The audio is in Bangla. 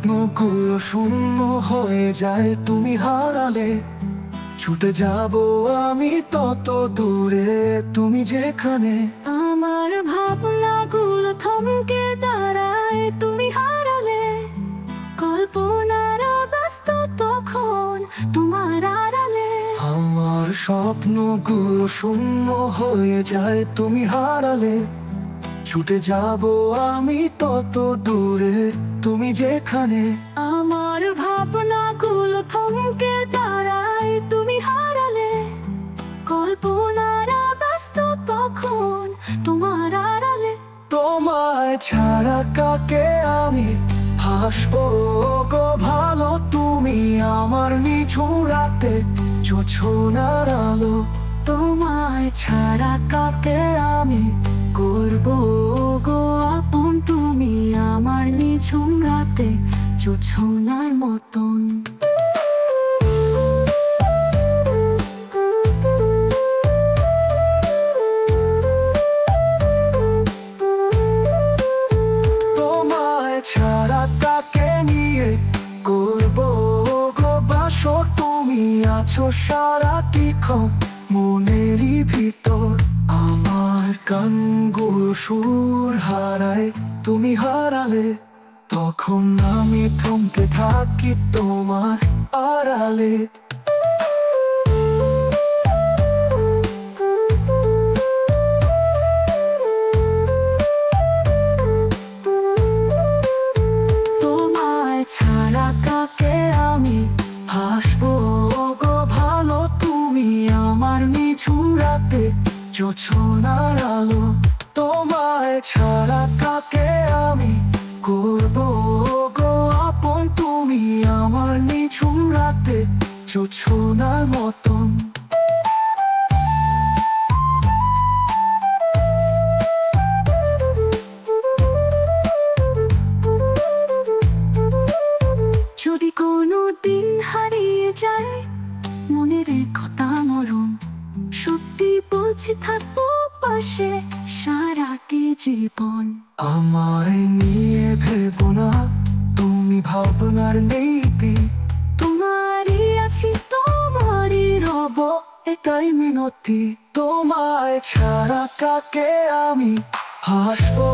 স্বপ্নগুলো শূন্য হয়ে যায় তুমি হারালে। ছুটে যাব আমি তত দূরে তুমি যেখানে। আমার ভাবনাগুলো থমকে দাঁড়ায় তুমি হারালে। কল্পনার ব্যস্ত তখন তোমার আড়ালে। আমার স্বপ্নগুলো শূন্য হয়ে যায় তুমি হারালে। ছুটে যাব আমি তত দূরে তুমি যেখানে। আমার ভাবনাগুলো থমকে দাঁড়ায় তুমি হারালে। কল্পনার ব্যস্ত তখন তোমার আড়ালে। তোমায় ছাড়া কাকে আমি হাসবো গো ভালো। তুমি আমার নিঝুম রাতে জোছনার আলো। তোমায় ছাড়া কাকে আমি করবো গো আপন। তুমি আমার নিঝুম রাতে জোছনার মতন। তোমায় ছাড়া কাকে নিয়ে করবো গো বাসর। তুমি আছো সারাটিক্ষণ মনেরই ভিতর। আমার গানগুলো সুর হারায় তুমি হারালে। তখন আমি থমকে থাকি তোমার আড়ালে। তোমায় ছাড়া কাকে আমি হাসবো গো ভালো। তুমি আমার নিঝুম রাতে জোছনার আলো। তোমায় ছাড়া কাকে আমি করবো গো আপন। তুমি আমার নিঝুম রাতে জোছনার মতন। যদি কোনো দিন হারিয়ে যায় মনের কথা মরণ, সত্যি বলছি থাকবো পাশে সারাটি জীবন। আমায় নিয়ে ভেবো না তুমি ভাবনার নীতি। তোমারই আছি তোমারই রব এটাই মিনতি। তোমায় ছাড়া কাকে আমি হাসবো